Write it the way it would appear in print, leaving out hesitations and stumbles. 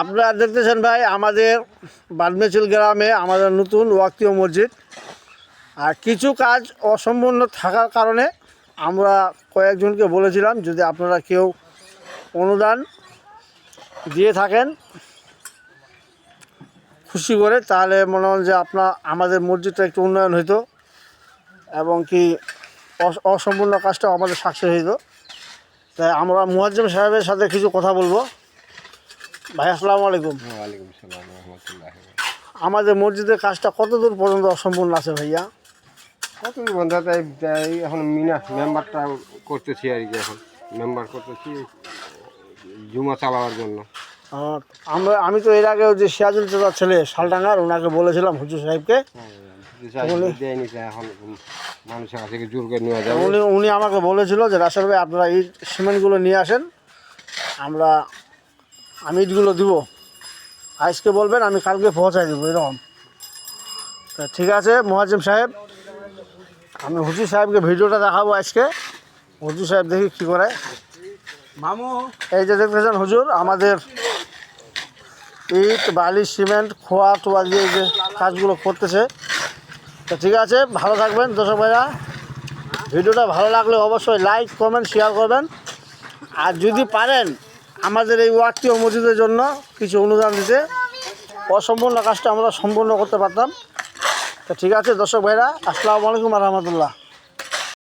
আপনারা দেখতেছেন ভাই আমাদের বাদমেচিল গ্রামে আমাদের নতুন ওয়াক্তীয় মসজিদ, আর কিছু কাজ অসম্পূর্ণ থাকার কারণে আমরা কয়েকজনকে বলেছিলাম যদি আপনারা কেউ অনুদান দিয়ে থাকেন খুশি করে, তাহলে মনে হয় যে আমাদের মসজিদটা একটু উন্নয়ন হইতো এবং কি অসম্পূর্ণ কাজটাও আমাদের সাকসেস হইতো। তাই আমরা মুয়াজ্জেম সাহেবের সাথে কিছু কথা বলবো। ভাই আসসালামু আলাইকুম। ওয়ালাইকুম সালাম রহমতুল্লাহ। আমাদের মসজিদের কাজটা কত দূর পর্যন্ত অসম্পূর্ণ আছে ভাইয়া? কত বন্ধু তাই এখন মেম্বারটা করতেছি আর কি, এখন মেম্বার করতেছি জুমা চালাবার জন্য। আমি তো এর আগেও যে সিরাজুল চাচার ছেলে শালডাঙ্গার, ওনাকে বলেছিলাম হুজুর সাহেবকে, এখন মানুষের কাছে জোর করে নেওয়া যাবে। উনি আমাকে বলেছিল যে রাসেল ভাই আপনারা এই সিমেন্টগুলো নিয়ে আসেন, আমি ইটগুলো দিব, আজকে বলবেন আমি কালকে পৌঁছাই দেবো এরকম। তা ঠিক আছে মুয়াজ্জেম সাহেব, আমি হুজুর সাহেবকে ভিডিওটা দেখাবো আজকে। হুজুর সাহেব দেখি কী করে। মামু এই যে দেখতেছেন হুজুর আমাদের ইট বালি সিমেন্ট খোয়া টোয়া দিয়ে যে কাজগুলো করতেছে। তো ঠিক আছে, ভালো থাকবেন দর্শক ভাইরা। ভিডিওটা ভালো লাগলে অবশ্যই লাইক কমেন্ট শেয়ার করবেন, আর যদি পারেন আমাদের এই ওয়াক্তীয় মসজিদের জন্য কিছু অনুদান দিতে, অসম্পূর্ণ কাজটা আমরা সম্পূর্ণ করতে পারতাম। তো ঠিক আছে দর্শক ভাইরা, আসসালামু আলাইকুম রহমতুল্লাহ।